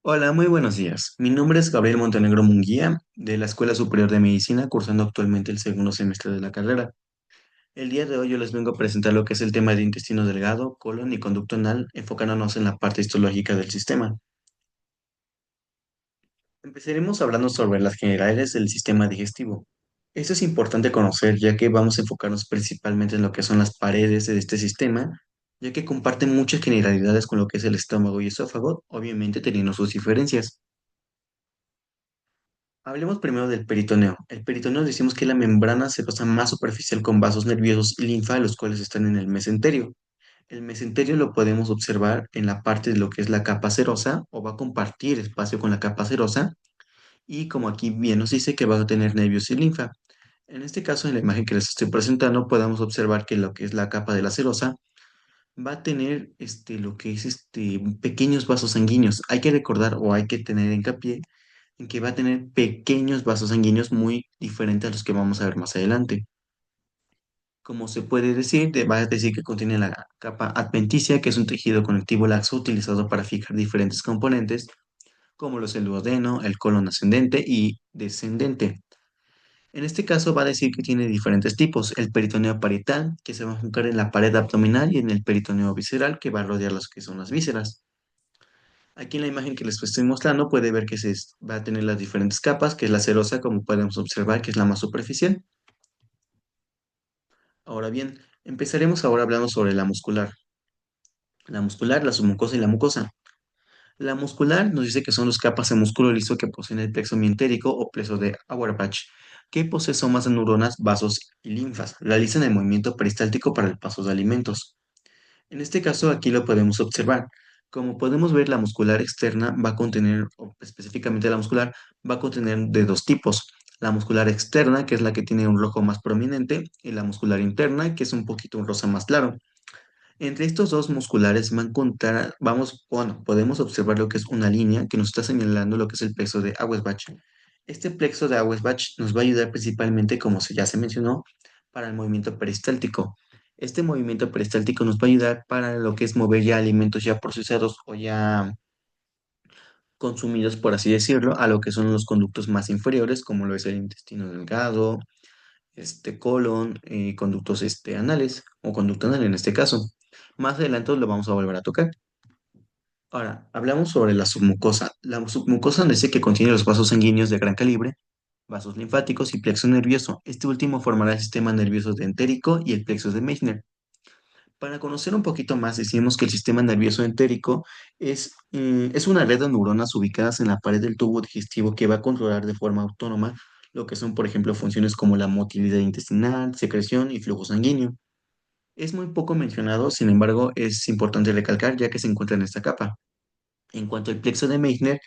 Hola, muy buenos días. Mi nombre es Gabriel Montenegro Munguía, de la Escuela Superior de Medicina, cursando actualmente el segundo semestre de la carrera. El día de hoy yo les vengo a presentar lo que es el tema de intestino delgado, colon y conducto anal, enfocándonos en la parte histológica del sistema. Empezaremos hablando sobre las generales del sistema digestivo. Esto es importante conocer ya que vamos a enfocarnos principalmente en lo que son las paredes de este sistema, ya que comparten muchas generalidades con lo que es el estómago y esófago, obviamente teniendo sus diferencias. Hablemos primero del peritoneo. El peritoneo decimos que es la membrana serosa más superficial con vasos nerviosos y linfa, los cuales están en el mesenterio. El mesenterio lo podemos observar en la parte de lo que es la capa serosa o va a compartir espacio con la capa serosa y como aquí bien nos dice que va a tener nervios y linfa. En este caso, en la imagen que les estoy presentando, podemos observar que lo que es la capa de la serosa va a tener lo que es pequeños vasos sanguíneos. Hay que recordar o hay que tener hincapié en que va a tener pequeños vasos sanguíneos muy diferentes a los que vamos a ver más adelante. Como se puede decir, va a decir que contiene la capa adventicia, que es un tejido conectivo laxo utilizado para fijar diferentes componentes, como los el duodeno, el colon ascendente y descendente. En este caso va a decir que tiene diferentes tipos, el peritoneo parietal, que se va a enfocar en la pared abdominal, y en el peritoneo visceral, que va a rodear las que son las vísceras. Aquí en la imagen que les estoy mostrando puede ver que va a tener las diferentes capas, que es la serosa, como podemos observar, que es la más superficial. Ahora bien, empezaremos ahora hablando sobre la muscular. La muscular, la submucosa y la mucosa. La muscular nos dice que son dos capas de músculo liso que poseen el plexo mientérico o plexo de Auerbach, que posee somas de neuronas, vasos y linfas. Realizan el movimiento peristáltico para el paso de alimentos. En este caso, aquí lo podemos observar. Como podemos ver, la muscular externa va a contener, o específicamente la muscular, va a contener de dos tipos. La muscular externa, que es la que tiene un rojo más prominente, y la muscular interna, que es un poquito un rosa más claro. Entre estos dos musculares van a encontrar, bueno, podemos observar lo que es una línea que nos está señalando lo que es el plexo de Auerbach. Este plexo de Auerbach nos va a ayudar principalmente, como ya se mencionó, para el movimiento peristáltico. Este movimiento peristáltico nos va a ayudar para lo que es mover ya alimentos ya procesados o ya consumidos, por así decirlo, a lo que son los conductos más inferiores, como lo es el intestino delgado, colon, conductos anales o conducto anal en este caso. Más adelante lo vamos a volver a tocar. Ahora, hablamos sobre la submucosa. La submucosa nos dice que contiene los vasos sanguíneos de gran calibre, vasos linfáticos y plexo nervioso. Este último formará el sistema nervioso de entérico y el plexo de Meissner. Para conocer un poquito más, decimos que el sistema nervioso entérico es una red de neuronas ubicadas en la pared del tubo digestivo que va a controlar de forma autónoma lo que son, por ejemplo, funciones como la motilidad intestinal, secreción y flujo sanguíneo. Es muy poco mencionado, sin embargo, es importante recalcar ya que se encuentra en esta capa. En cuanto al plexo de Meissner,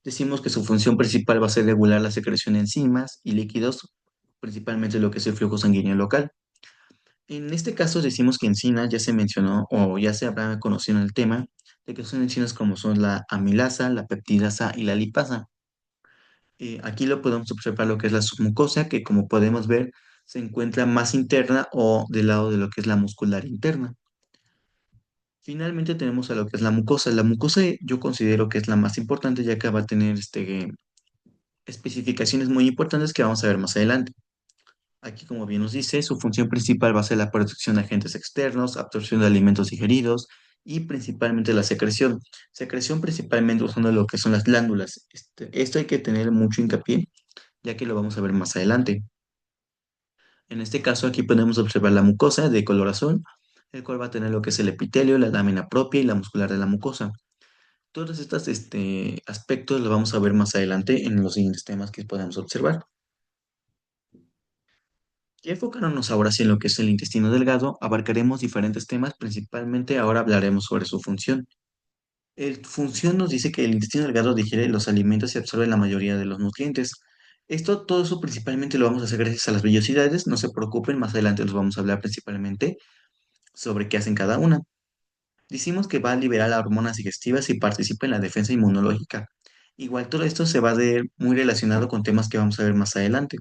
decimos que su función principal va a ser regular la secreción de enzimas y líquidos, principalmente lo que es el flujo sanguíneo local. En este caso decimos que enzimas ya se mencionó o ya se habrá conocido en el tema de que son enzimas como son la amilasa, la peptidasa y la lipasa. Aquí lo podemos observar lo que es la submucosa, que como podemos ver se encuentra más interna o del lado de lo que es la muscular interna. Finalmente tenemos a lo que es la mucosa. La mucosa yo considero que es la más importante ya que va a tener especificaciones muy importantes que vamos a ver más adelante. Aquí, como bien nos dice, su función principal va a ser la protección de agentes externos, absorción de alimentos digeridos y principalmente la secreción. Secreción principalmente usando lo que son las glándulas. Esto hay que tener mucho hincapié, ya que lo vamos a ver más adelante. En este caso, aquí podemos observar la mucosa de color azul, el cual va a tener lo que es el epitelio, la lámina propia y la muscular de la mucosa. Todos estos aspectos los vamos a ver más adelante en los siguientes temas que podemos observar. Y enfocándonos ahora sí en lo que es el intestino delgado, abarcaremos diferentes temas, principalmente ahora hablaremos sobre su función. El función nos dice que el intestino delgado digiere los alimentos y absorbe la mayoría de los nutrientes. Todo eso principalmente lo vamos a hacer gracias a las vellosidades, no se preocupen, más adelante los vamos a hablar principalmente sobre qué hacen cada una. Decimos que va a liberar las hormonas digestivas y participa en la defensa inmunológica. Igual todo esto se va a ver muy relacionado con temas que vamos a ver más adelante.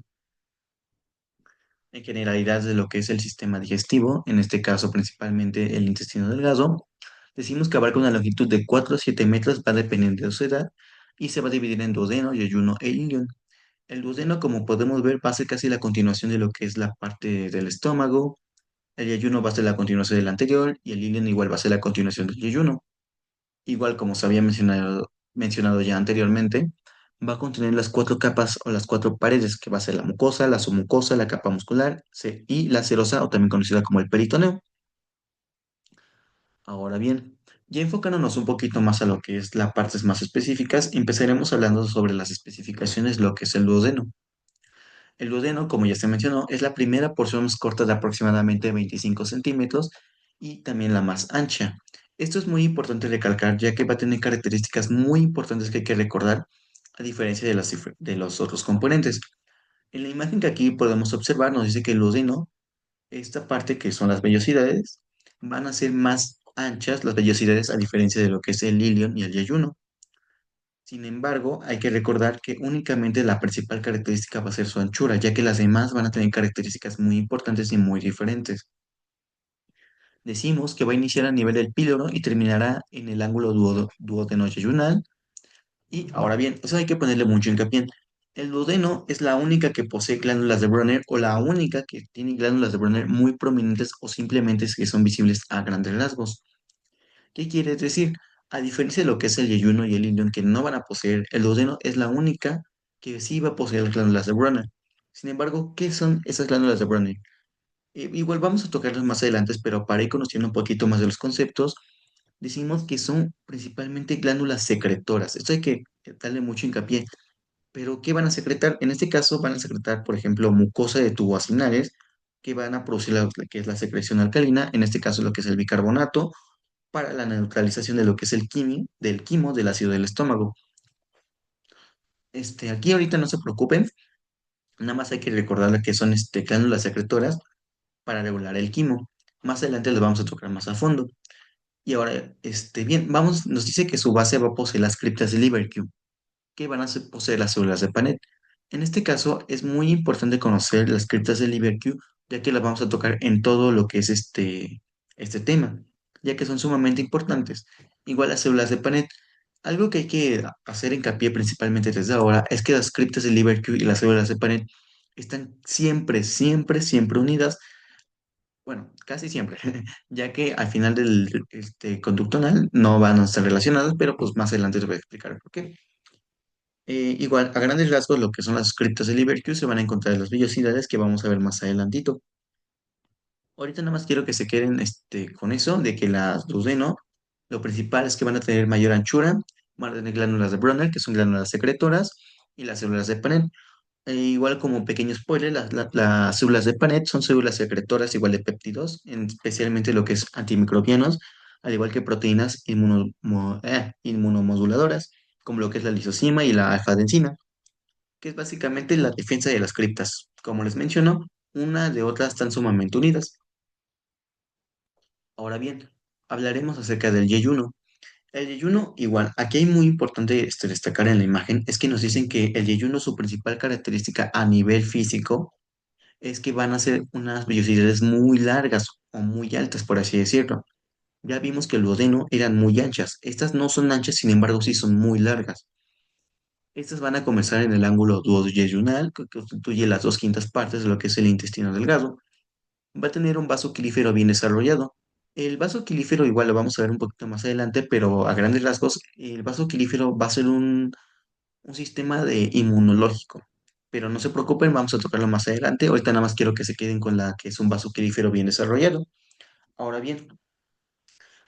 En generalidad de lo que es el sistema digestivo, en este caso principalmente el intestino delgado, decimos que abarca una longitud de 4 a 7 metros, va dependiendo de su edad, y se va a dividir en duodeno, yeyuno e ilion. El duodeno, como podemos ver, va a ser casi la continuación de lo que es la parte del estómago. El yeyuno va a ser la continuación del anterior y el ilion igual va a ser la continuación del yeyuno. Igual como se había mencionado ya anteriormente, va a contener las cuatro capas o las cuatro paredes, que va a ser la mucosa, la submucosa, la capa muscular y la serosa, o también conocida como el peritoneo. Ahora bien, ya enfocándonos un poquito más a lo que es las partes más específicas, empezaremos hablando sobre las especificaciones, lo que es el duodeno. El duodeno, como ya se mencionó, es la primera porción más corta de aproximadamente 25 centímetros y también la más ancha. Esto es muy importante recalcar, ya que va a tener características muy importantes que hay que recordar, a diferencia de, de los otros componentes. En la imagen que aquí podemos observar, nos dice que el duodeno, esta parte que son las vellosidades, van a ser más anchas las vellosidades a diferencia de lo que es el ilion y el yeyuno. Sin embargo, hay que recordar que únicamente la principal característica va a ser su anchura, ya que las demás van a tener características muy importantes y muy diferentes. Decimos que va a iniciar a nivel del píloro y terminará en el ángulo duodeno-yeyunal. Y ahora bien, eso hay que ponerle mucho hincapié. El duodeno es la única que posee glándulas de Brunner o la única que tiene glándulas de Brunner muy prominentes o simplemente que son visibles a grandes rasgos. ¿Qué quiere decir? A diferencia de lo que es el yeyuno y el ilion que no van a poseer, el duodeno es la única que sí va a poseer las glándulas de Brunner. Sin embargo, ¿qué son esas glándulas de Brunner? Igual vamos a tocarlas más adelante, pero para ir conociendo un poquito más de los conceptos, decimos que son principalmente glándulas secretoras. Esto hay que darle mucho hincapié. Pero, ¿qué van a secretar? En este caso van a secretar, por ejemplo, mucosa de tubos acinares, que van a producir que es la secreción alcalina, en este caso lo que es el bicarbonato, para la neutralización de lo que es del quimo del ácido del estómago. Aquí ahorita no se preocupen, nada más hay que recordar que son glándulas secretoras para regular el quimo. Más adelante los vamos a tocar más a fondo. Y ahora, bien, nos dice que su base va a poseer las criptas de Lieberkühn, que van a poseer las células de Panet. En este caso, es muy importante conocer las criptas de Lieberkühn, ya que las vamos a tocar en todo lo que es este tema, ya que son sumamente importantes. Igual las células de Panet. Algo que hay que hacer hincapié principalmente desde ahora es que las criptas de Lieberkühn y las células de Panet están siempre, siempre, siempre unidas. Bueno, casi siempre, ya que al final del conducto anal no van a estar relacionadas, pero pues más adelante les voy a explicar por qué. Igual, a grandes rasgos, lo que son las criptas de Lieberkühn se van a encontrar en las vellosidades que vamos a ver más adelantito. Ahorita nada más quiero que se queden con eso, de que las duodeno, lo principal es que van a tener mayor anchura, van a tener glándulas de Brunner, que son glándulas secretoras, y las células de Panet. Igual como pequeño spoiler, las células de Panet son células secretoras igual de péptidos, especialmente lo que es antimicrobianos, al igual que proteínas inmunomoduladoras, como lo que es la lisozima y la alfa-adenosina, que es básicamente la defensa de las criptas. Como les menciono, una de otras están sumamente unidas. Ahora bien, hablaremos acerca del yeyuno. El yeyuno, igual, aquí hay muy importante destacar en la imagen, es que nos dicen que el yeyuno, su principal característica a nivel físico, es que van a ser unas vellosidades muy largas o muy altas, por así decirlo. Ya vimos que el duodeno eran muy anchas. Estas no son anchas, sin embargo, sí son muy largas. Estas van a comenzar en el ángulo duodoyeyunal, que constituye las dos quintas partes de lo que es el intestino delgado. Va a tener un vaso quilífero bien desarrollado. El vaso quilífero igual lo vamos a ver un poquito más adelante, pero a grandes rasgos, el vaso quilífero va a ser un sistema de inmunológico. Pero no se preocupen, vamos a tocarlo más adelante. Ahorita nada más quiero que se queden con la que es un vaso quilífero bien desarrollado. Ahora bien,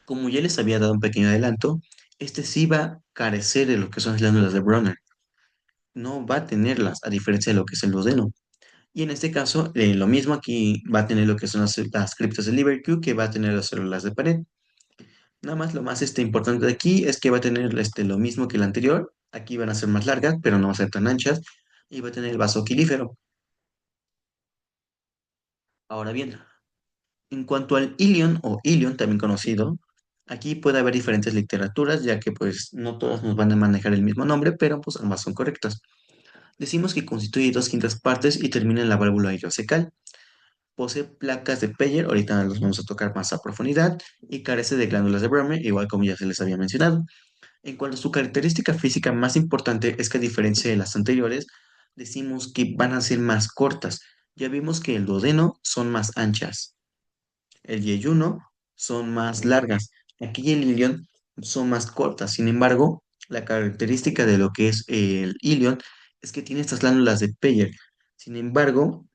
como ya les había dado un pequeño adelanto, este sí va a carecer de lo que son las glándulas de Brunner. No va a tenerlas, a diferencia de lo que es el duodeno. Y en este caso, lo mismo aquí va a tener lo que son las criptas de Lieberkühn, que va a tener las células de pared. Nada más lo más importante de aquí es que va a tener lo mismo que el anterior. Aquí van a ser más largas, pero no van a ser tan anchas. Y va a tener el vaso quilífero. Ahora bien, en cuanto al ilion o ilion, también conocido, aquí puede haber diferentes literaturas, ya que pues no todas nos van a manejar el mismo nombre, pero pues ambas son correctas. Decimos que constituye dos quintas partes y termina en la válvula ileocecal. Posee placas de Peyer, ahorita los vamos a tocar más a profundidad, y carece de glándulas de Brammer, igual como ya se les había mencionado. En cuanto a su característica física más importante es que a diferencia de las anteriores, decimos que van a ser más cortas. Ya vimos que el duodeno son más anchas, el yeyuno son más largas, aquí el ilion son más cortas. Sin embargo, la característica de lo que es el ilion es que tiene estas glándulas de Peyer. Sin embargo,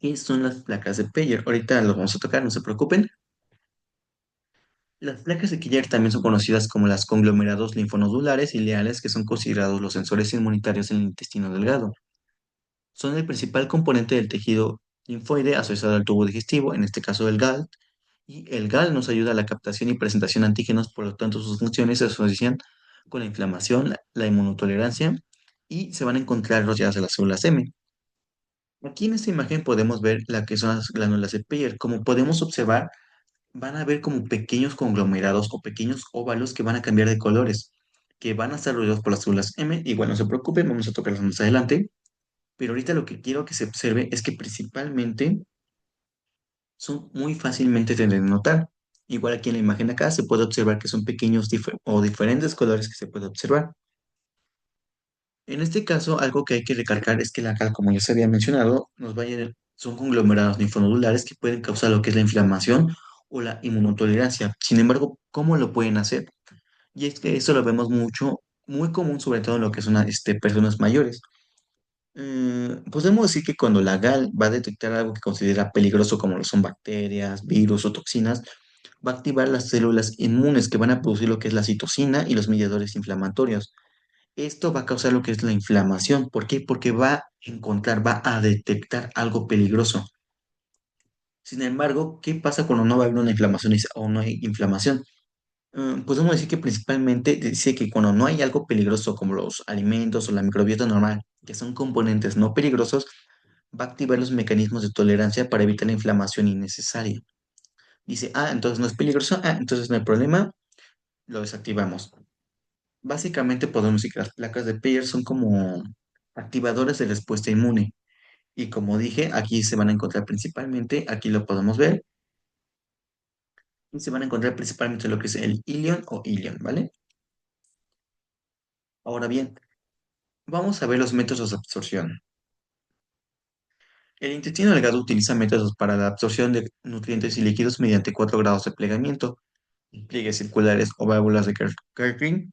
¿qué son las placas de Peyer? Ahorita los vamos a tocar, no se preocupen. Las placas de Peyer también son conocidas como las conglomerados linfonodulares y leales, que son considerados los sensores inmunitarios en el intestino delgado. Son el principal componente del tejido linfoide asociado al tubo digestivo, en este caso el GAL, y el GAL nos ayuda a la captación y presentación de antígenos, por lo tanto sus funciones se asocian con la inflamación, la inmunotolerancia y se van a encontrar rodeadas de las células M. Aquí en esta imagen podemos ver la que son las glándulas de Peyer. Como podemos observar, van a ver como pequeños conglomerados o pequeños óvalos que van a cambiar de colores, que van a estar rodeados por las células M. Igual no se preocupen, vamos a tocarlas más adelante. Pero ahorita lo que quiero que se observe es que principalmente son muy fácilmente de notar. Igual aquí en la imagen de acá se puede observar que son pequeños o diferentes colores que se puede observar. En este caso, algo que hay que recalcar es que la cal, como ya se había mencionado, son conglomerados linfonodulares que pueden causar lo que es la inflamación o la inmunotolerancia. Sin embargo, ¿cómo lo pueden hacer? Y es que eso lo vemos mucho, muy común, sobre todo en lo que son personas mayores. Podemos decir que cuando la GAL va a detectar algo que considera peligroso, como lo son bacterias, virus o toxinas, va a activar las células inmunes que van a producir lo que es la citocina y los mediadores inflamatorios. Esto va a causar lo que es la inflamación. ¿Por qué? Porque va a encontrar, va a detectar algo peligroso. Sin embargo, ¿qué pasa cuando no va a haber una inflamación o no hay inflamación? Podemos decir que principalmente dice que cuando no hay algo peligroso como los alimentos o la microbiota normal, que son componentes no peligrosos, va a activar los mecanismos de tolerancia para evitar la inflamación innecesaria. Dice, entonces no es peligroso, entonces no hay problema, lo desactivamos. Básicamente podemos decir que las placas de Peyer son como activadores de respuesta inmune. Y como dije, aquí se van a encontrar principalmente, aquí lo podemos ver, y se van a encontrar principalmente lo que es el ilion o ilion, ¿vale? Ahora bien, vamos a ver los métodos de absorción. El intestino delgado utiliza métodos para la absorción de nutrientes y líquidos mediante 4 grados de plegamiento, pliegues circulares o válvulas de Kerr-Kerrin,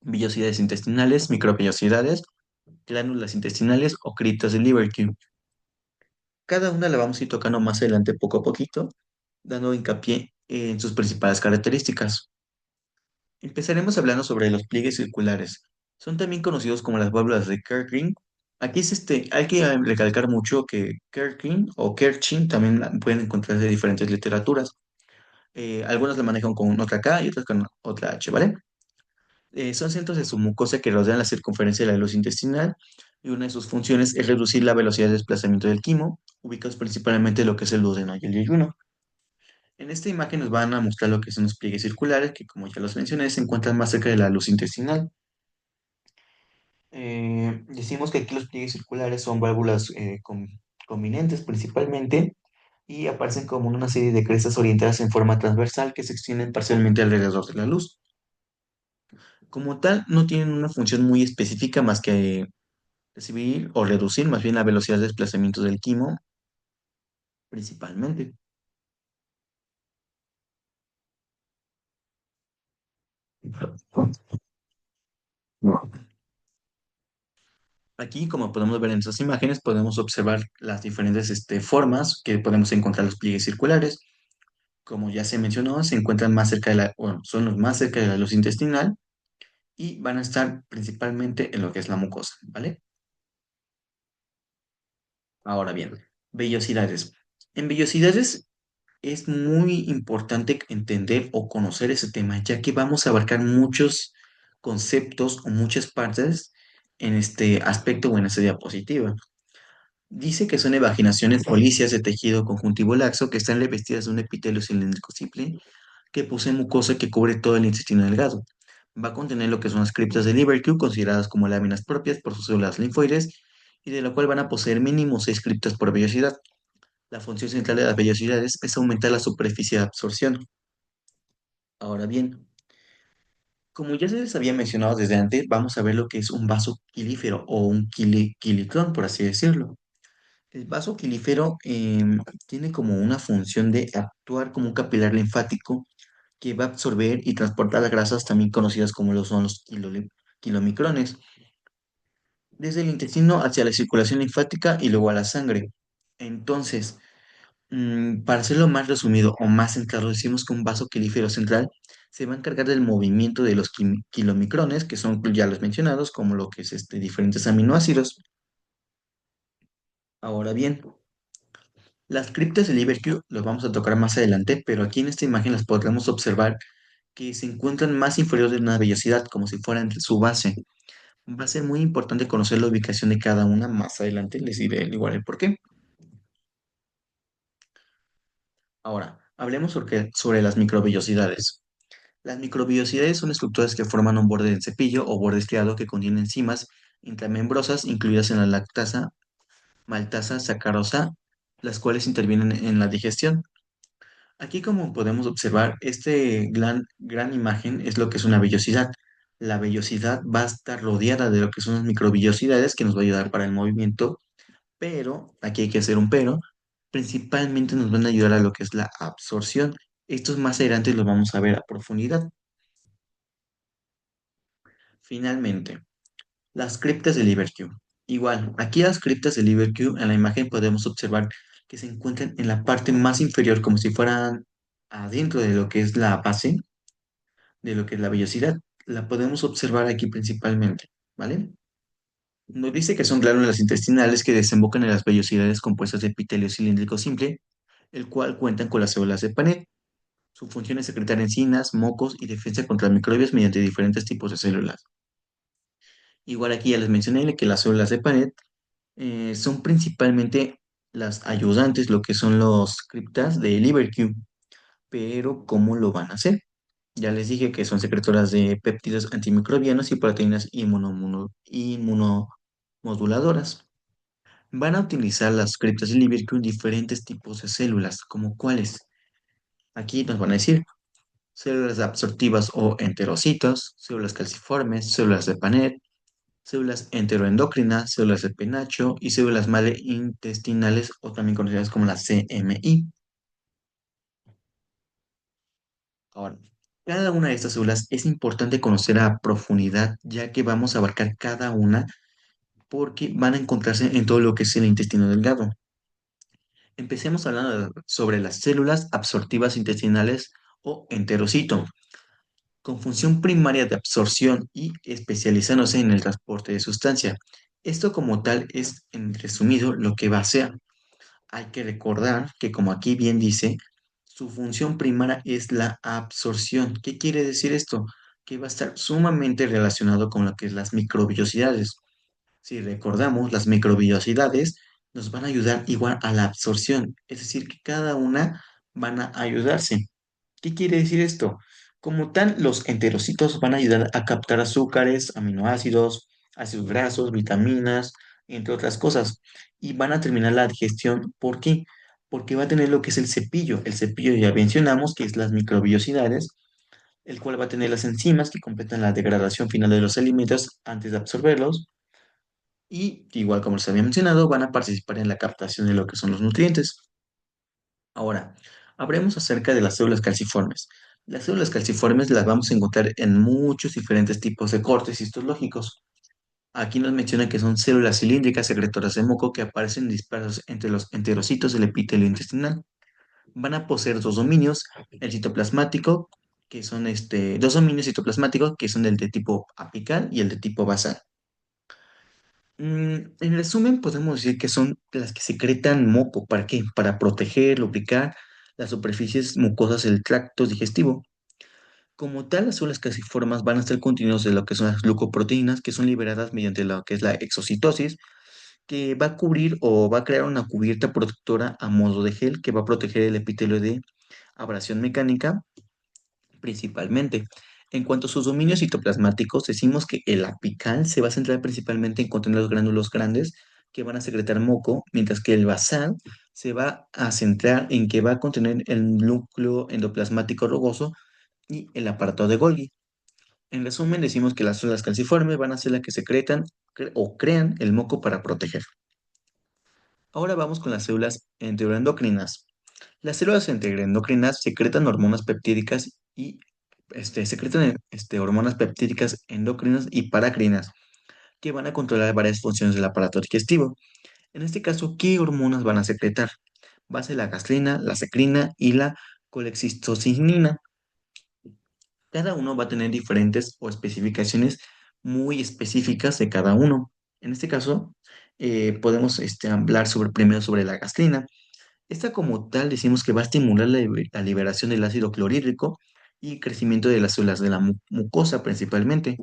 vellosidades intestinales, microvellosidades, glándulas intestinales o criptas de Lieberkühn. Cada una la vamos a ir tocando más adelante poco a poquito, dando hincapié en sus principales características. Empezaremos hablando sobre los pliegues circulares. Son también conocidos como las válvulas de Kerr-Kerrin. Aquí hay que recalcar mucho que Kerr-Kerrin o Kerchin también pueden encontrarse en diferentes literaturas. Algunas la manejan con otra K y otras con otra H, ¿vale? Son centros de su mucosa que rodean la circunferencia de la luz intestinal y una de sus funciones es reducir la velocidad de desplazamiento del quimo, ubicados principalmente en lo que es el duodeno y el yeyuno. En esta imagen nos van a mostrar lo que son los pliegues circulares, que como ya los mencioné, se encuentran más cerca de la luz intestinal. Decimos que aquí los pliegues circulares son válvulas conminentes principalmente y aparecen como una serie de crestas orientadas en forma transversal que se extienden parcialmente alrededor de la luz. Como tal, no tienen una función muy específica más que recibir o reducir más bien la velocidad de desplazamiento del quimo principalmente. Aquí, como podemos ver en estas imágenes, podemos observar las diferentes formas que podemos encontrar los pliegues circulares. Como ya se mencionó, se encuentran más cerca bueno, son los más cerca de la luz intestinal y van a estar principalmente en lo que es la mucosa, ¿vale? Ahora bien, vellosidades. En vellosidades es muy importante entender o conocer ese tema, ya que vamos a abarcar muchos conceptos o muchas partes en este aspecto o en esta diapositiva. Dice que son evaginaciones o lisias de tejido conjuntivo laxo que están revestidas de un epitelio cilíndrico simple que posee mucosa que cubre todo el intestino delgado. Va a contener lo que son las criptas de Lieberkühn, consideradas como láminas propias por sus células linfoides, y de la cual van a poseer mínimo 6 criptas por vellosidad. La función central de las vellosidades es aumentar la superficie de absorción. Ahora bien, Como ya se les había mencionado desde antes, vamos a ver lo que es un vaso quilífero o un quiliclón, por así decirlo. El vaso quilífero tiene como una función de actuar como un capilar linfático que va a absorber y transportar las grasas, también conocidas como lo son los kilomicrones, desde el intestino hacia la circulación linfática y luego a la sangre. Entonces, para hacerlo más resumido o más centrado, decimos que un vaso quelífero central se va a encargar del movimiento de los kilomicrones, que son ya los mencionados, como lo que es diferentes aminoácidos. Ahora bien, las criptas de Liverpool los vamos a tocar más adelante, pero aquí en esta imagen las podremos observar que se encuentran más inferiores de una vellosidad, como si fueran su base. Va a ser muy importante conocer la ubicación de cada una más adelante, les diré igual el por qué. Ahora, hablemos sobre las microvellosidades. Las microvellosidades son estructuras que forman un borde del cepillo o borde estriado que contiene enzimas intramembrosas incluidas en la lactasa, maltasa, sacarosa, las cuales intervienen en la digestión. Aquí, como podemos observar, gran imagen es lo que es una vellosidad. La vellosidad va a estar rodeada de lo que son las microvellosidades que nos va a ayudar para el movimiento, pero, aquí hay que hacer un pero, principalmente nos van a ayudar a lo que es la absorción. Estos más adelante los vamos a ver a profundidad. Finalmente, las criptas de Liverpool. Igual, aquí las criptas de Liverpool en la imagen podemos observar que se encuentran en la parte más inferior, como si fueran adentro de lo que es la base, de lo que es la vellosidad. La podemos observar aquí principalmente, ¿vale? Nos dice que son glándulas intestinales que desembocan en las vellosidades compuestas de epitelio cilíndrico simple, el cual cuentan con las células de Panet. Su función es secretar enzimas, mocos y defensa contra microbios mediante diferentes tipos de células. Igual aquí ya les mencioné que las células de Panet son principalmente las ayudantes, lo que son los criptas de Liverq, pero ¿cómo lo van a hacer? Ya les dije que son secretoras de péptidos antimicrobianos y proteínas inmunomoduladoras. Van a utilizar las criptas de Liverq diferentes tipos de células, como cuáles. Aquí nos van a decir células absortivas o enterocitos, células calciformes, células de Panet, células enteroendocrinas, células de penacho y células madre intestinales o también conocidas como las CMI. Ahora, cada una de estas células es importante conocer a profundidad ya que vamos a abarcar cada una porque van a encontrarse en todo lo que es el intestino delgado. Empecemos hablando sobre las células absortivas intestinales o enterocito, con función primaria de absorción y especializándose en el transporte de sustancia. Esto como tal es, en resumido, lo que va a hacer. Hay que recordar que, como aquí bien dice, su función primaria es la absorción. ¿Qué quiere decir esto? Que va a estar sumamente relacionado con lo que es las microvellosidades. Si recordamos, las microvellosidades nos van a ayudar igual a la absorción, es decir, que cada una van a ayudarse. ¿Qué quiere decir esto? Como tal, los enterocitos van a ayudar a captar azúcares, aminoácidos, ácidos grasos, vitaminas, entre otras cosas, y van a terminar la digestión. ¿Por qué? Porque va a tener lo que es el cepillo. El cepillo ya mencionamos que es las microvellosidades, el cual va a tener las enzimas que completan la degradación final de los alimentos antes de absorberlos y, igual como les había mencionado, van a participar en la captación de lo que son los nutrientes. Ahora, hablemos acerca de las células calciformes. Las células calciformes las vamos a encontrar en muchos diferentes tipos de cortes histológicos. Aquí nos menciona que son células cilíndricas secretoras de moco que aparecen dispersas entre los enterocitos del epitelio intestinal. Van a poseer dos dominios, el citoplasmático, que son dos dominios citoplasmáticos que son el de tipo apical y el de tipo basal. En resumen, podemos decir que son las que secretan moco. ¿Para qué? Para proteger, lubricar las superficies mucosas del tracto digestivo. Como tal, las células calciformes van a estar contenidos de lo que son las glucoproteínas, que son liberadas mediante lo que es la exocitosis, que va a cubrir o va a crear una cubierta protectora a modo de gel que va a proteger el epitelio de abrasión mecánica principalmente. En cuanto a sus dominios citoplasmáticos, decimos que el apical se va a centrar principalmente en contener los gránulos grandes que van a secretar moco, mientras que el basal se va a centrar en que va a contener el núcleo endoplasmático rugoso y el aparato de Golgi. En resumen, decimos que las células calciformes van a ser las que secretan o crean el moco para proteger. Ahora vamos con las células enteroendocrinas. Las células enteroendocrinas secretan hormonas peptídicas y secretan hormonas peptídicas endocrinas y paracrinas que van a controlar varias funciones del aparato digestivo. En este caso, ¿qué hormonas van a secretar? Va a ser la gastrina, la secrina y la colexitocinina. Cada uno va a tener diferentes o especificaciones muy específicas de cada uno. En este caso, podemos hablar primero sobre la gastrina. Esta como tal decimos que va a estimular la liberación del ácido clorhídrico y crecimiento de las células de la mucosa principalmente.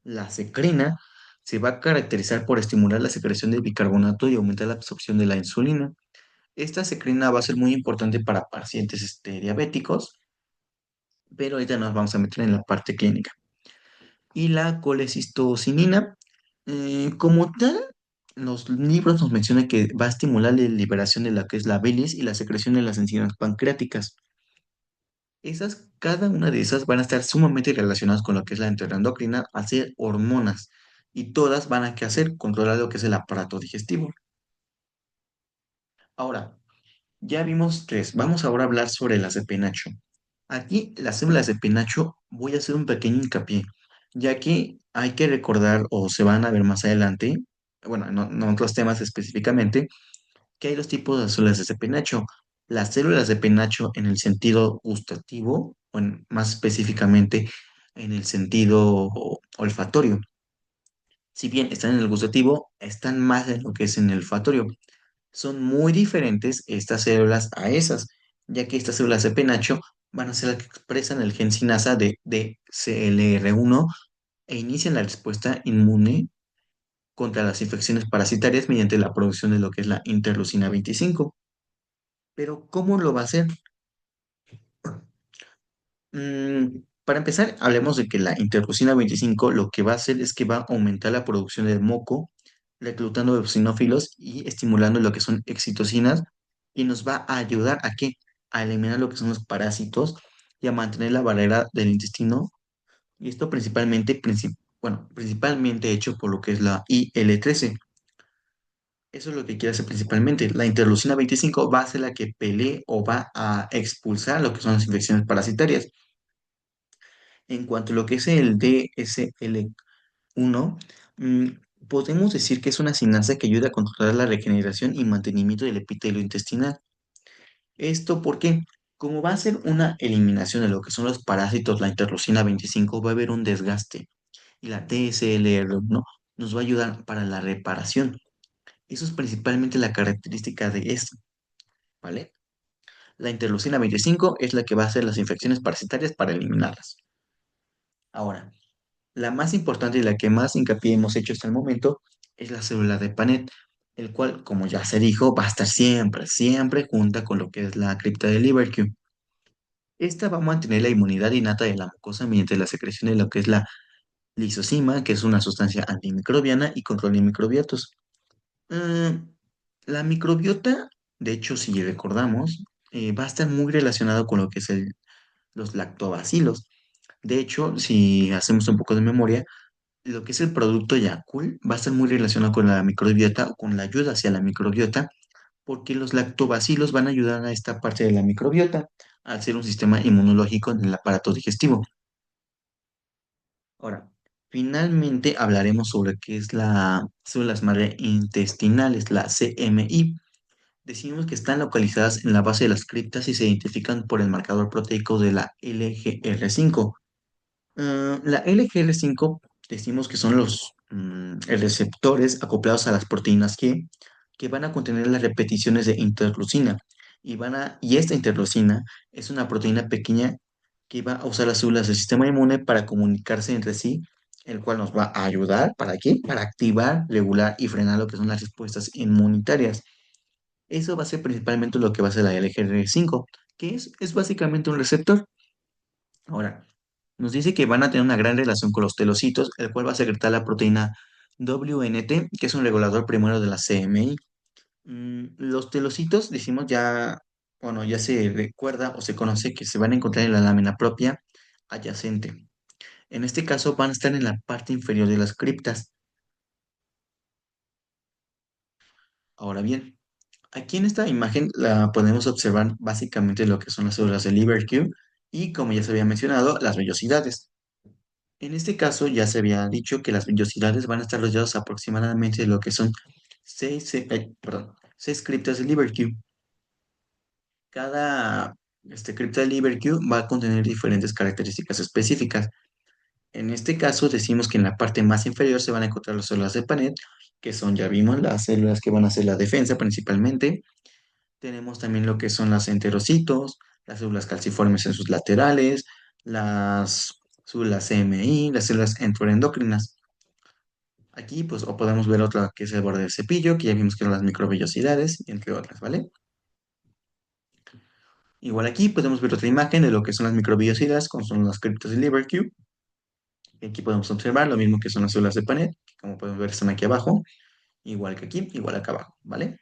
La secrina se va a caracterizar por estimular la secreción de bicarbonato y aumentar la absorción de la insulina. Esta secrina va a ser muy importante para pacientes diabéticos, pero ahorita nos vamos a meter en la parte clínica. Y la colecistocinina, como tal, los libros nos mencionan que va a estimular la liberación de la que es la bilis y la secreción de las enzimas pancreáticas. Cada una de esas van a estar sumamente relacionadas con lo que es la enteroendocrina, hacer hormonas, y todas van a que hacer controlar lo que es el aparato digestivo. Ahora, ya vimos tres, vamos ahora a hablar sobre las de penacho. Aquí, las células de penacho, voy a hacer un pequeño hincapié, ya que hay que recordar, o se van a ver más adelante, bueno, no otros temas específicamente, que hay dos tipos de células de penacho. Las células de penacho en el sentido gustativo, o más específicamente en el sentido olfatorio. Si bien están en el gustativo, están más en lo que es en el olfatorio. Son muy diferentes estas células a esas, ya que estas células de penacho van a ser las que expresan el gen sinasa de DCLR1 e inician la respuesta inmune contra las infecciones parasitarias mediante la producción de lo que es la interleucina 25. Pero, ¿cómo lo va a hacer? Para empezar, hablemos de que la interleucina 25 lo que va a hacer es que va a aumentar la producción de moco, reclutando eosinófilos y estimulando lo que son excitocinas, y nos va a ayudar a qué? A eliminar lo que son los parásitos y a mantener la barrera del intestino, y esto principalmente hecho por lo que es la IL-13. Eso es lo que quiere hacer principalmente. La interleucina 25 va a ser la que pelee o va a expulsar lo que son las infecciones parasitarias. En cuanto a lo que es el DSL1, mm, podemos decir que es una sinasa que ayuda a controlar la regeneración y mantenimiento del epitelio intestinal. ¿Esto porque como va a ser una eliminación de lo que son los parásitos, la interleucina 25 va a haber un desgaste, y la DSLR1 nos va a ayudar para la reparación? Eso es principalmente la característica de esto, ¿vale? La interleucina 25 es la que va a hacer las infecciones parasitarias para eliminarlas. Ahora, la más importante y la que más hincapié hemos hecho hasta el momento es la célula de Panet, el cual, como ya se dijo, va a estar siempre, siempre junta con lo que es la cripta de Lieberkühn. Esta va a mantener la inmunidad innata de la mucosa mediante la secreción de lo que es la lisozima, que es una sustancia antimicrobiana, y control de microbiotos. Eh, la microbiota, de hecho, si recordamos, va a estar muy relacionado con lo que es los lactobacilos. De hecho, si hacemos un poco de memoria, lo que es el producto Yakult va a estar muy relacionado con la microbiota o con la ayuda hacia la microbiota, porque los lactobacilos van a ayudar a esta parte de la microbiota a hacer un sistema inmunológico en el aparato digestivo. Ahora, finalmente hablaremos sobre qué es la células madre intestinales, la CMI. Decimos que están localizadas en la base de las criptas y se identifican por el marcador proteico de la LGR5. La LGR5 decimos que son los receptores acoplados a las proteínas G, que van a contener las repeticiones de interleucina, y esta interleucina es una proteína pequeña que va a usar las células del sistema inmune para comunicarse entre sí, el cual nos va a ayudar, ¿para qué? Para activar, regular y frenar lo que son las respuestas inmunitarias. Eso va a ser principalmente lo que va a ser la LGR5, que es básicamente un receptor. Ahora, nos dice que van a tener una gran relación con los telocitos, el cual va a secretar la proteína WNT, que es un regulador primario de la CMI. Los telocitos, decimos ya, bueno, ya se recuerda o se conoce que se van a encontrar en la lámina propia adyacente. En este caso van a estar en la parte inferior de las criptas. Ahora bien, aquí en esta imagen la podemos observar básicamente lo que son las células de Liverque y, como ya se había mencionado, las vellosidades. En este caso ya se había dicho que las vellosidades van a estar rodeadas aproximadamente de lo que son seis criptas de Liverque. Cada cripta de Liverque va a contener diferentes características específicas. En este caso decimos que en la parte más inferior se van a encontrar las células de Panet, que son, ya vimos, las células que van a hacer la defensa principalmente. Tenemos también lo que son las enterocitos, las células calciformes en sus laterales, las células CMI, las células enteroendocrinas. Aquí, pues, o podemos ver otra que es el borde del cepillo, que ya vimos que son las microvellosidades, entre otras, ¿vale? Igual aquí podemos ver otra imagen de lo que son las microvellosidades, como son las criptas de Livercube. Aquí podemos observar lo mismo que son las células de Panet, que como podemos ver están aquí abajo, igual que aquí, igual acá abajo, ¿vale?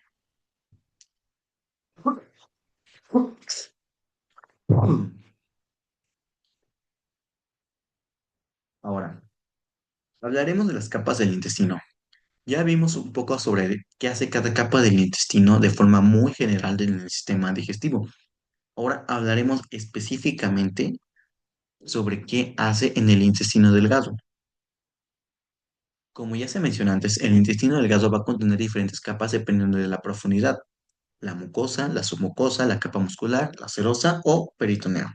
Ahora, hablaremos de las capas del intestino. Ya vimos un poco sobre qué hace cada capa del intestino de forma muy general del sistema digestivo. Ahora hablaremos específicamente sobre qué hace en el intestino delgado. Como ya se mencionó antes, el intestino delgado va a contener diferentes capas dependiendo de la profundidad: la mucosa, la submucosa, la capa muscular, la serosa o peritoneo.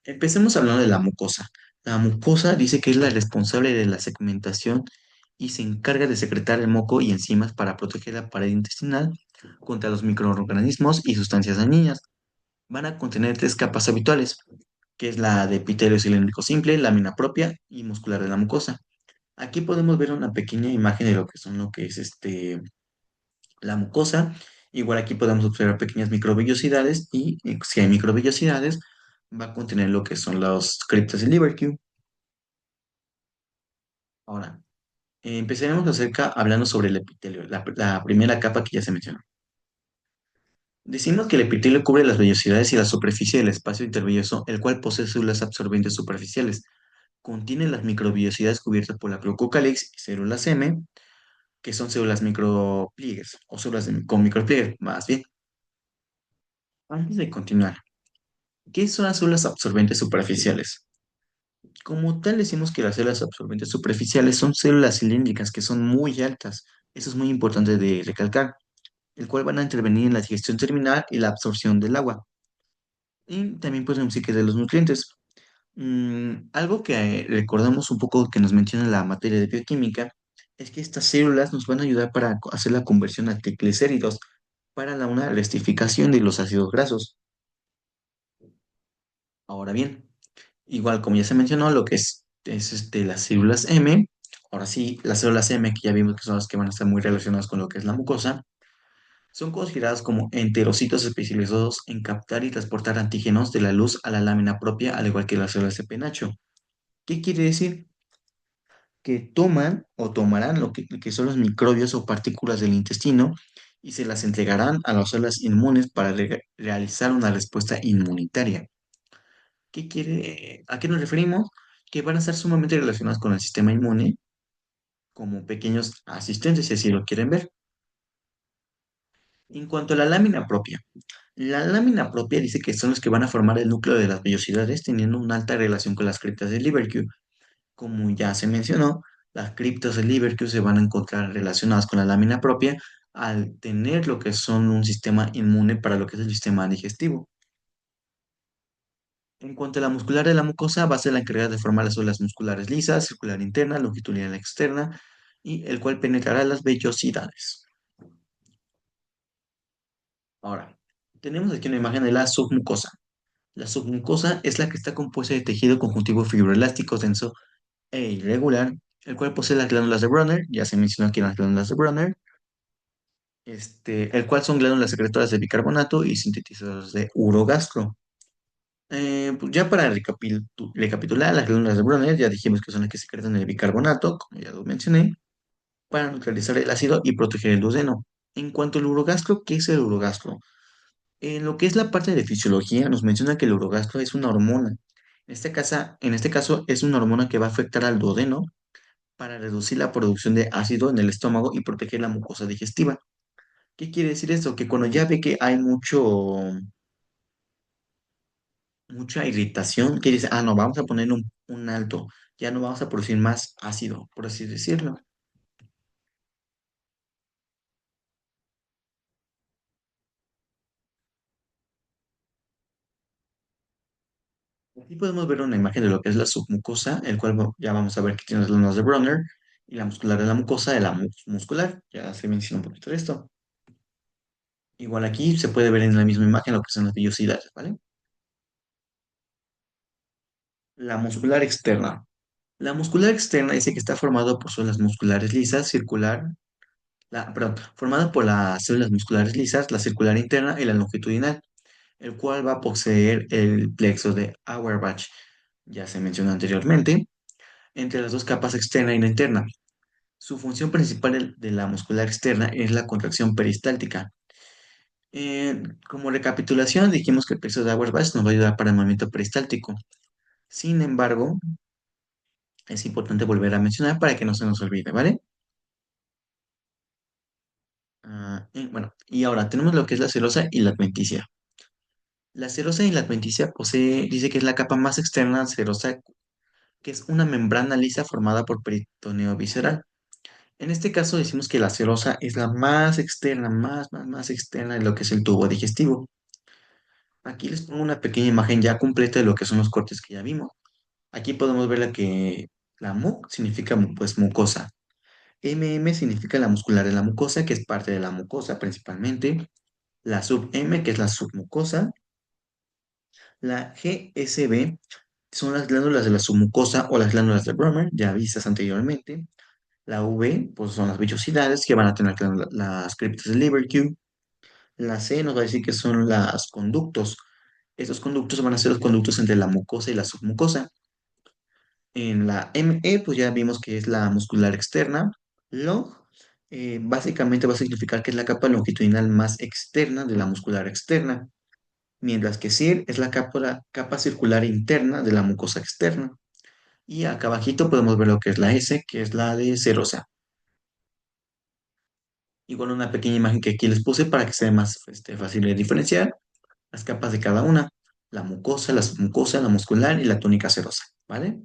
Empecemos hablando de la mucosa. La mucosa dice que es la responsable de la segmentación y se encarga de secretar el moco y enzimas para proteger la pared intestinal contra los microorganismos y sustancias dañinas. Van a contener tres capas habituales, que es la de epitelio cilíndrico simple, lámina propia y muscular de la mucosa. Aquí podemos ver una pequeña imagen de lo que son lo que es la mucosa. Igual aquí podemos observar pequeñas microvellosidades y si hay microvellosidades va a contener lo que son los criptas de Livercube. Ahora, empezaremos acerca hablando sobre el epitelio, la primera capa que ya se mencionó. Decimos que el epitelio cubre las vellosidades y la superficie del espacio intervelloso, el cual posee células absorbentes superficiales. Contiene las microvellosidades cubiertas por la glucocálix y células M, que son células micropliegues o células con micropliegues, más bien. Antes de continuar, ¿qué son las células absorbentes superficiales? Como tal, decimos que las células absorbentes superficiales son células cilíndricas que son muy altas. Eso es muy importante de recalcar, el cual van a intervenir en la digestión terminal y la absorción del agua. Y también podemos decir que de los nutrientes. Algo que recordamos un poco que nos menciona la materia de bioquímica es que estas células nos van a ayudar para hacer la conversión a triglicéridos para una rectificación de los ácidos grasos. Ahora bien, igual como ya se mencionó, lo que es las células M, ahora sí, las células M que ya vimos que son las que van a estar muy relacionadas con lo que es la mucosa, son consideradas como enterocitos especializados en captar y transportar antígenos de la luz a la lámina propia, al igual que las células de penacho. ¿Qué quiere decir? Que toman o tomarán que son los microbios o partículas del intestino y se las entregarán a las células inmunes para realizar una respuesta inmunitaria. ¿A qué nos referimos? Que van a estar sumamente relacionados con el sistema inmune como pequeños asistentes, si así lo quieren ver. En cuanto a la lámina propia dice que son los que van a formar el núcleo de las vellosidades, teniendo una alta relación con las criptas de Livercube. Como ya se mencionó, las criptas de Livercube se van a encontrar relacionadas con la lámina propia al tener lo que son un sistema inmune para lo que es el sistema digestivo. En cuanto a la muscular de la mucosa, va a ser la encargada de formar las células musculares lisas, circular interna, longitudinal externa, y el cual penetrará las vellosidades. Ahora, tenemos aquí una imagen de la submucosa. La submucosa es la que está compuesta de tejido conjuntivo fibroelástico denso e irregular, el cual posee las glándulas de Brunner, ya se mencionó aquí las glándulas de Brunner, el cual son glándulas secretoras de bicarbonato y sintetizadoras de urogastro. Pues ya para recapitular, las glándulas de Brunner ya dijimos que son las que secretan el bicarbonato, como ya lo mencioné, para neutralizar el ácido y proteger el duodeno. En cuanto al urogastro, ¿qué es el urogastro? En lo que es la parte de fisiología, nos menciona que el urogastro es una hormona En este caso es una hormona que va a afectar al duodeno para reducir la producción de ácido en el estómago y proteger la mucosa digestiva. ¿Qué quiere decir esto? Que cuando ya ve que hay mucha irritación, que dice, ah, no, vamos a poner un alto, ya no vamos a producir más ácido, por así decirlo. Aquí podemos ver una imagen de lo que es la submucosa, el cual ya vamos a ver que tiene las glándulas de Bronner y la muscular de la mucosa de la muscular. Ya se menciona un poquito de esto. Igual aquí se puede ver en la misma imagen lo que son las vellosidades, ¿vale? La muscular externa. La muscular externa dice que está formado por células musculares lisas, perdón, formada por las células musculares lisas, la circular interna y la longitudinal, el cual va a poseer el plexo de Auerbach, ya se mencionó anteriormente, entre las dos capas externa y la interna. Su función principal de la muscular externa es la contracción peristáltica. Como recapitulación, dijimos que el plexo de Auerbach nos va a ayudar para el movimiento peristáltico. Sin embargo, es importante volver a mencionar para que no se nos olvide, ¿vale? Bueno, y ahora tenemos lo que es la serosa y la adventicia. La serosa y la adventicia dice que es la capa más externa serosa, que es una membrana lisa formada por peritoneo visceral. En este caso decimos que la serosa es la más externa, más externa de lo que es el tubo digestivo. Aquí les pongo una pequeña imagen ya completa de lo que son los cortes que ya vimos. Aquí podemos ver la MUC significa pues mucosa. MM significa la muscular de la mucosa, que es parte de la mucosa principalmente. La sub M, que es la submucosa. La GSB son las glándulas de la submucosa o las glándulas de Bromer, ya vistas anteriormente. La V, pues son las vellosidades que van a tener las criptas de Lieberkühn. La C nos va a decir que son los conductos. Estos conductos van a ser los conductos entre la mucosa y la submucosa. En la ME, pues ya vimos que es la muscular externa. Log, básicamente va a significar que es la capa longitudinal más externa de la muscular externa, mientras que CIR es la capa circular interna de la mucosa externa. Y acá abajito podemos ver lo que es la S, que es la de serosa. Igual una pequeña imagen que aquí les puse para que sea más fácil de diferenciar las capas de cada una. La mucosa, la submucosa, la muscular y la túnica serosa, ¿vale?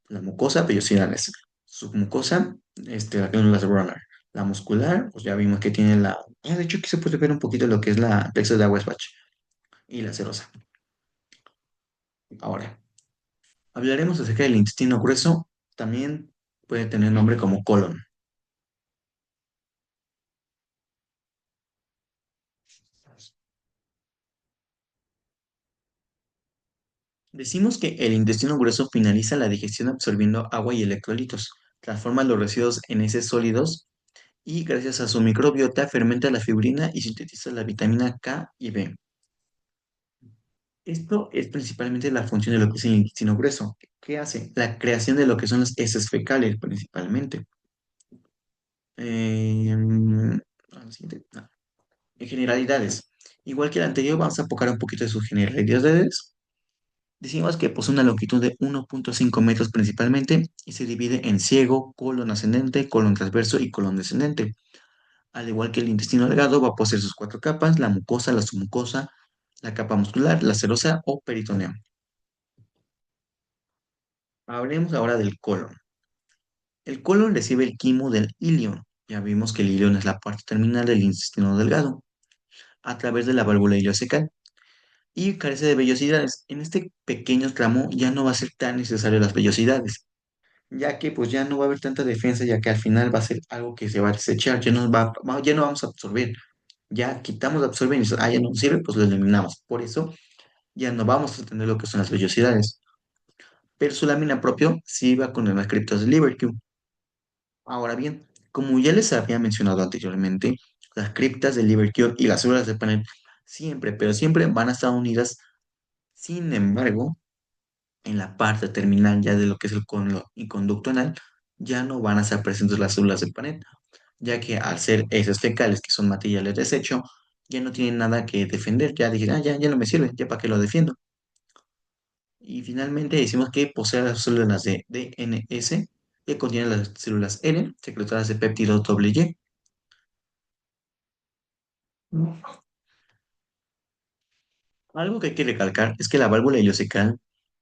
La mucosa, vellosidades. Submucosa, las glándulas de Bronner. La muscular, pues ya vimos que tiene de hecho, aquí se puede ver un poquito lo que es la plexo de Auerbach y la serosa. Ahora, hablaremos acerca del intestino grueso. También puede tener nombre como colon. Decimos que el intestino grueso finaliza la digestión absorbiendo agua y electrolitos, transforma los residuos en heces sólidos y gracias a su microbiota fermenta la fibrina y sintetiza la vitamina K y B. Esto es principalmente la función de lo que es el intestino grueso. ¿Qué hace? La creación de lo que son las heces fecales principalmente. Al siguiente, no. En generalidades. Igual que el anterior, vamos a enfocar un poquito de sus generalidades. Decimos que posee una longitud de 1,5 metros principalmente y se divide en ciego, colon ascendente, colon transverso y colon descendente. Al igual que el intestino delgado, va a poseer sus cuatro capas, la mucosa, la submucosa, la capa muscular, la serosa o peritoneo. Hablemos ahora del colon. El colon recibe el quimo del ilion. Ya vimos que el ilion es la parte terminal del intestino delgado, a través de la válvula ileocecal. Y carece de vellosidades. En este pequeño tramo ya no va a ser tan necesario las vellosidades, ya que pues ya no va a haber tanta defensa, ya que al final va a ser algo que se va a desechar, ya no vamos a absorber. Ya quitamos de absorber y ya no sirve, pues lo eliminamos. Por eso ya no vamos a tener lo que son las vellosidades. Pero su lámina propio sí va con las criptas de Liverpool. Ahora bien, como ya les había mencionado anteriormente, las criptas de Liverpool y las células de Panel siempre, pero siempre van a estar unidas. Sin embargo, en la parte terminal ya de lo que es el cono y conducto anal, ya no van a estar presentes las células de Panel, ya que al ser heces fecales, que son materiales de desecho, ya no tienen nada que defender. Ya dije, ya no me sirve, ya para qué lo defiendo. Y finalmente decimos que posee las células de DNS, que contienen las células N, secretoras de péptido Y. Algo que hay que recalcar es que la válvula ileocecal,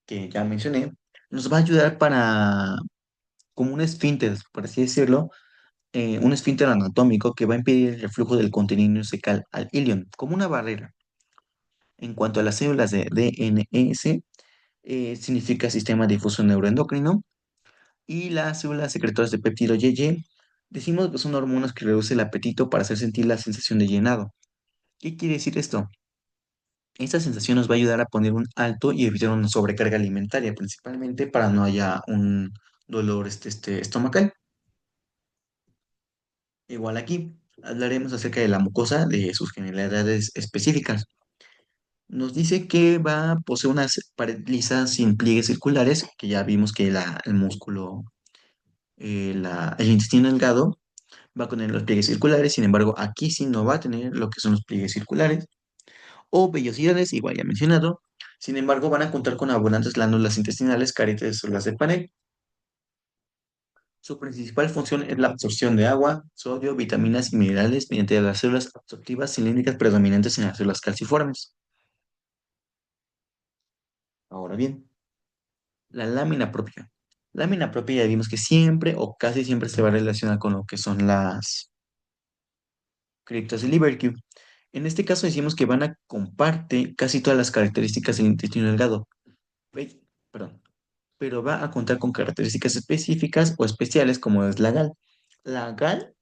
que ya mencioné, nos va a ayudar para, como un esfínter, por así decirlo, un esfínter anatómico que va a impedir el reflujo del contenido ileocecal al ilion, como una barrera. En cuanto a las células de DNS, significa sistema difuso neuroendocrino, y las células secretoras de péptido YY, decimos que son hormonas que reducen el apetito para hacer sentir la sensación de llenado. ¿Qué quiere decir esto? Esta sensación nos va a ayudar a poner un alto y evitar una sobrecarga alimentaria, principalmente para no haya un dolor estomacal. Igual aquí hablaremos acerca de la mucosa, de sus generalidades específicas. Nos dice que va a poseer una pared lisa sin pliegues circulares, que ya vimos que el músculo, el intestino delgado va a tener los pliegues circulares, sin embargo, aquí sí no va a tener lo que son los pliegues circulares o vellosidades, igual ya mencionado. Sin embargo, van a contar con abundantes glándulas intestinales carentes de células de panel. Su principal función es la absorción de agua, sodio, vitaminas y minerales mediante las células absortivas cilíndricas predominantes en las células calciformes. Ahora bien, la lámina propia. Lámina propia ya vimos que siempre o casi siempre se va a relacionar con lo que son las criptas de Lieberkühn. En este caso decimos que van a comparte casi todas las características del intestino delgado. Ve- Perdón, pero va a contar con características específicas o especiales como es la GAL. La GAL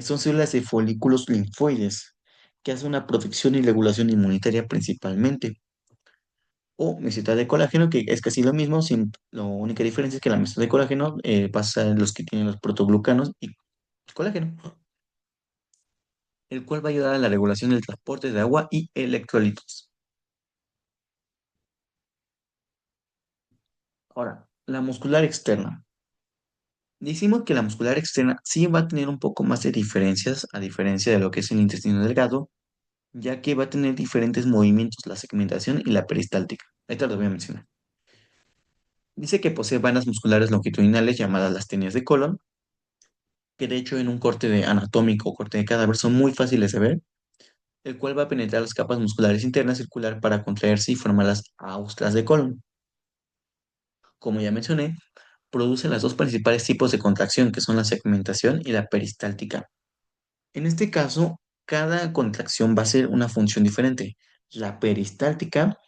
son células de folículos linfoides que hacen una protección y regulación inmunitaria principalmente. O meseta de colágeno, que es casi lo mismo, la única diferencia es que la meseta de colágeno pasa en los que tienen los protoglucanos y colágeno, el cual va a ayudar a la regulación del transporte de agua y electrolitos. Ahora, la muscular externa. Decimos que la muscular externa sí va a tener un poco más de diferencias, a diferencia de lo que es el intestino delgado, ya que va a tener diferentes movimientos, la segmentación y la peristáltica. Ahí te lo voy a mencionar. Dice que posee bandas musculares longitudinales llamadas las tenias de colon, que de hecho en un corte de anatómico o corte de cadáver son muy fáciles de ver, el cual va a penetrar las capas musculares internas circular para contraerse y formar las austras de colon. Como ya mencioné, produce las dos principales tipos de contracción, que son la segmentación y la peristáltica. En este caso, cada contracción va a ser una función diferente. La peristáltica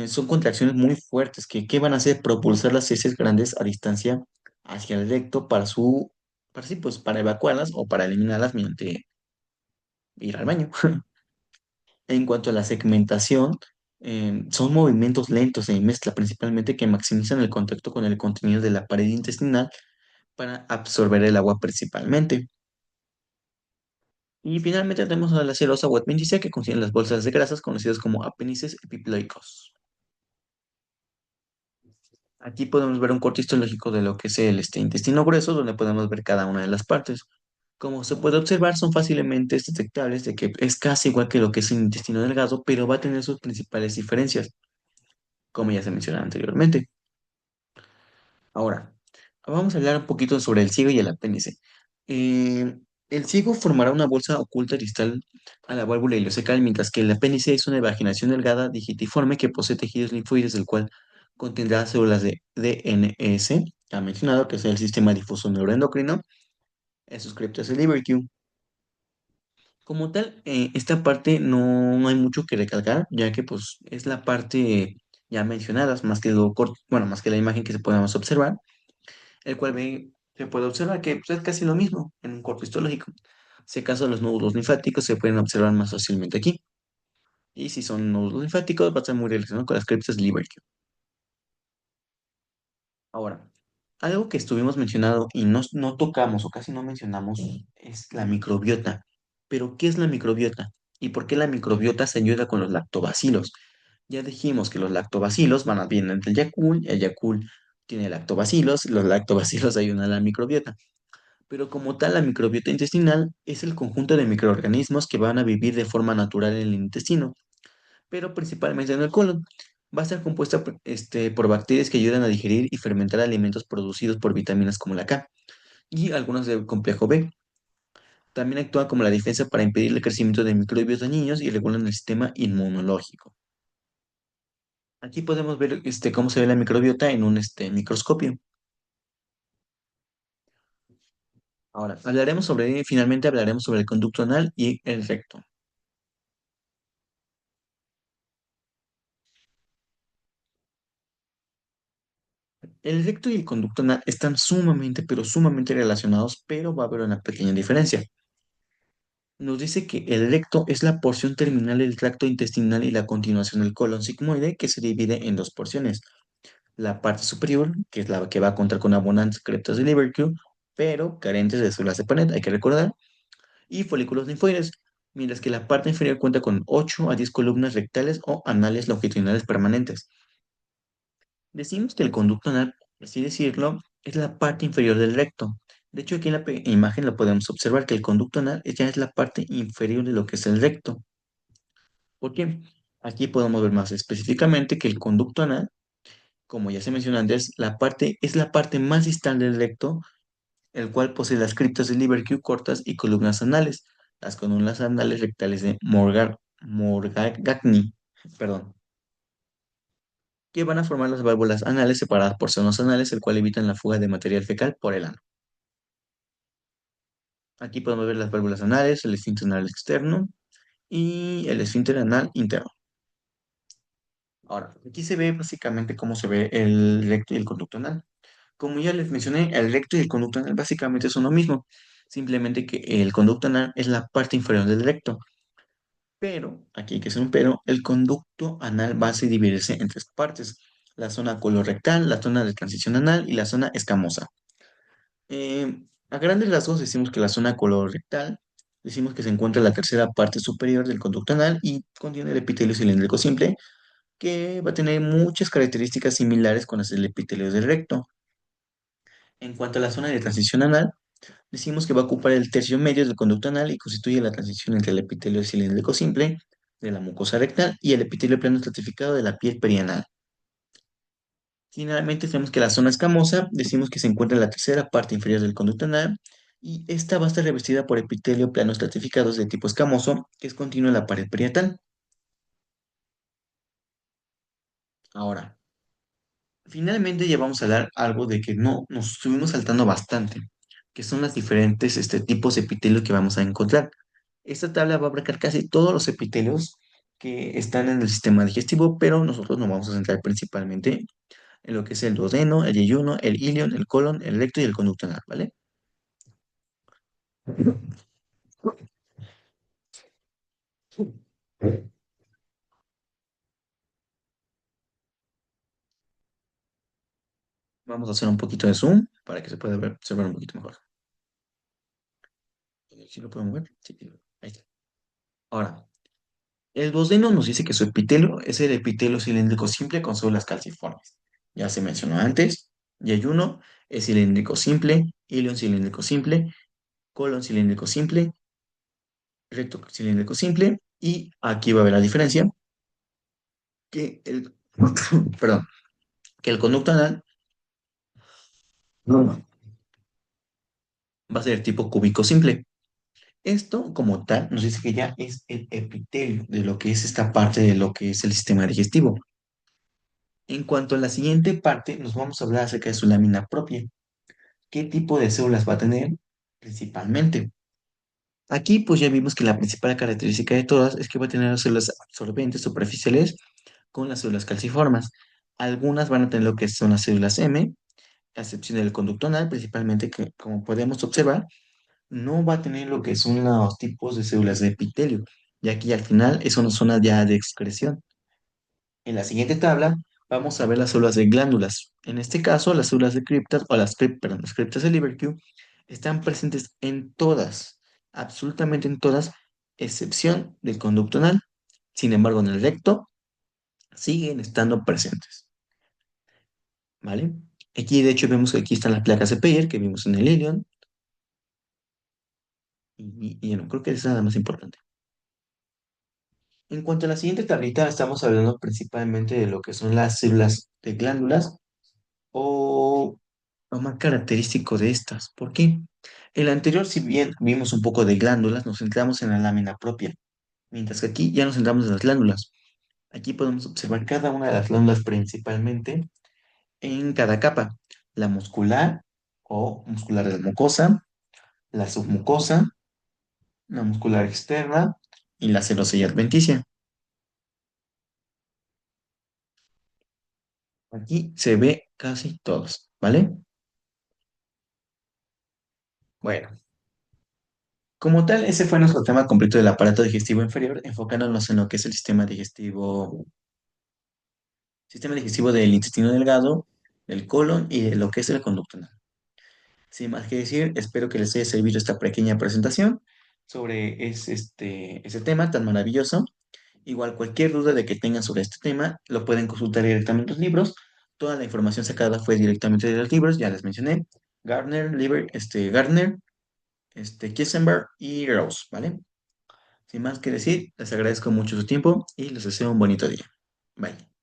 son contracciones muy fuertes que, ¿qué van a hacer? Propulsar las heces grandes a distancia hacia el recto para sí, pues, para evacuarlas o para eliminarlas mediante ir al baño. En cuanto a la segmentación, son movimientos lentos de mezcla principalmente que maximizan el contacto con el contenido de la pared intestinal para absorber el agua principalmente. Y finalmente tenemos a la celosa o apéndice que contiene las bolsas de grasas conocidas como apéndices epiploicos. Aquí podemos ver un corte histológico de lo que es el intestino grueso, donde podemos ver cada una de las partes. Como se puede observar, son fácilmente detectables de que es casi igual que lo que es el intestino delgado, pero va a tener sus principales diferencias, como ya se mencionó anteriormente. Ahora, vamos a hablar un poquito sobre el ciego y el apéndice. Eh, el ciego formará una bolsa oculta distal a la válvula ileocecal, mientras que el apéndice es una vaginación delgada digitiforme que posee tejidos linfoides, del cual contendrá células de DNS, ya mencionado, que es el sistema difuso neuroendocrino, en sus criptas de Lieberkühn. Como tal, esta parte no hay mucho que recalcar, ya que pues es la parte ya mencionadas, más que bueno, más que la imagen que se podemos observar, el cual se puede observar que pues, es casi lo mismo en un cuerpo histológico. Si acaso los nódulos linfáticos se pueden observar más fácilmente aquí. Y si son nódulos linfáticos, va a estar muy relacionado con las criptas Lieberkühn. Ahora, algo que estuvimos mencionando y no tocamos o casi no mencionamos es la microbiota. Pero, ¿qué es la microbiota? ¿Y por qué la microbiota se ayuda con los lactobacilos? Ya dijimos que los lactobacilos vienen del Yakult, el Yakult tiene lactobacilos, los lactobacilos ayudan a la microbiota. Pero como tal, la microbiota intestinal es el conjunto de microorganismos que van a vivir de forma natural en el intestino, pero principalmente en el colon. Va a estar compuesta por bacterias que ayudan a digerir y fermentar alimentos producidos por vitaminas como la K y algunos del complejo B. También actúa como la defensa para impedir el crecimiento de microbios dañinos y regulan el sistema inmunológico. Aquí podemos ver cómo se ve la microbiota en un microscopio. Ahora, finalmente hablaremos sobre el conducto anal y el recto. El recto y el conducto anal están sumamente, pero sumamente relacionados, pero va a haber una pequeña diferencia. Nos dice que el recto es la porción terminal del tracto intestinal y la continuación del colon sigmoide que se divide en dos porciones. La parte superior, que es la que va a contar con abundantes criptas de Lieberkühn, pero carentes de células de Paneth, hay que recordar, y folículos linfoides, mientras que la parte inferior cuenta con 8 a 10 columnas rectales o anales longitudinales permanentes. Decimos que el conducto anal, por así decirlo, es la parte inferior del recto. De hecho, aquí en la imagen lo podemos observar que el conducto anal ya es la parte inferior de lo que es el recto. ¿Por qué? Aquí podemos ver más específicamente que el conducto anal, como ya se mencionó antes, es la parte más distal del recto, el cual posee las criptas de Lieberkühn cortas y columnas anales, las columnas anales rectales de Morgagni, perdón, que van a formar las válvulas anales separadas por senos anales, el cual evitan la fuga de material fecal por el ano. Aquí podemos ver las válvulas anales, el esfínter anal externo y el esfínter anal interno. Ahora, aquí se ve básicamente cómo se ve el recto y el conducto anal. Como ya les mencioné, el recto y el conducto anal básicamente son lo mismo, simplemente que el conducto anal es la parte inferior del recto. Pero, aquí hay que hacer un pero, el conducto anal va a dividirse en tres partes: la zona colorectal, la zona de transición anal y la zona escamosa. A grandes rasgos decimos que la zona colorectal, decimos que se encuentra en la tercera parte superior del conducto anal y contiene el epitelio cilíndrico simple, que va a tener muchas características similares con las del epitelio del recto. En cuanto a la zona de transición anal, decimos que va a ocupar el tercio medio del conducto anal y constituye la transición entre el epitelio cilíndrico simple de la mucosa rectal y el epitelio plano estratificado de la piel perianal. Finalmente tenemos que la zona escamosa, decimos que se encuentra en la tercera parte inferior del conducto anal y esta va a estar revestida por epitelio plano estratificados de tipo escamoso que es continuo en la pared parietal. Ahora, finalmente ya vamos a hablar algo de que no nos estuvimos saltando bastante, que son los diferentes tipos de epitelio que vamos a encontrar. Esta tabla va a abarcar casi todos los epitelios que están en el sistema digestivo, pero nosotros nos vamos a centrar principalmente en lo que es el duodeno, el yeyuno, el ilion, el colon, el recto y el conducto anal, ¿vale? Vamos a hacer un poquito de zoom para que se pueda ver, observar un poquito mejor. ¿Sí lo podemos ver? Sí, sí, ahí está. Ahora, el duodeno nos dice que su epitelio es el epitelio cilíndrico simple con células calciformes. Ya se mencionó antes, yeyuno es cilíndrico simple, ilion cilíndrico simple, colon cilíndrico simple, recto cilíndrico simple, y aquí va a haber la diferencia, que el, perdón, que el conducto anal va a ser tipo cúbico simple. Esto, como tal, nos dice que ya es el epitelio de lo que es esta parte de lo que es el sistema digestivo. En cuanto a la siguiente parte, nos vamos a hablar acerca de su lámina propia. ¿Qué tipo de células va a tener principalmente? Aquí, pues ya vimos que la principal característica de todas es que va a tener las células absorbentes superficiales con las células calciformes. Algunas van a tener lo que son las células M, a excepción del conducto anal, principalmente que, como podemos observar, no va a tener lo que son los tipos de células de epitelio, ya que al final es una zona ya de excreción. En la siguiente tabla vamos a ver las células de glándulas. En este caso, las células de criptas o perdón, las criptas de Lieberkühn están presentes en todas, absolutamente en todas, excepción del conducto anal. Sin embargo, en el recto siguen estando presentes, ¿vale? Aquí, de hecho, vemos que aquí están las placas de Peyer que vimos en el ilion y no creo que es nada más importante. En cuanto a la siguiente tablita, estamos hablando principalmente de lo que son las células de glándulas o lo más característico de estas. ¿Por qué? En la anterior, si bien vimos un poco de glándulas, nos centramos en la lámina propia, mientras que aquí ya nos centramos en las glándulas. Aquí podemos observar cada una de las glándulas principalmente en cada capa. La muscular o muscular de la mucosa, la submucosa, la muscular externa y la celosía adventicia. Aquí se ve casi todos, ¿vale? Bueno, como tal, ese fue nuestro tema completo del aparato digestivo inferior, enfocándonos en lo que es el sistema digestivo del intestino delgado, del colon y de lo que es el conducto anal. Sin más que decir, espero que les haya servido esta pequeña presentación sobre ese tema tan maravilloso. Igual cualquier duda de que tengan sobre este tema, lo pueden consultar directamente en los libros. Toda la información sacada fue directamente de los libros, ya les mencioné. Gardner, Kissenberg y Rose, ¿vale? Sin más que decir, les agradezco mucho su tiempo y les deseo un bonito día. Bye.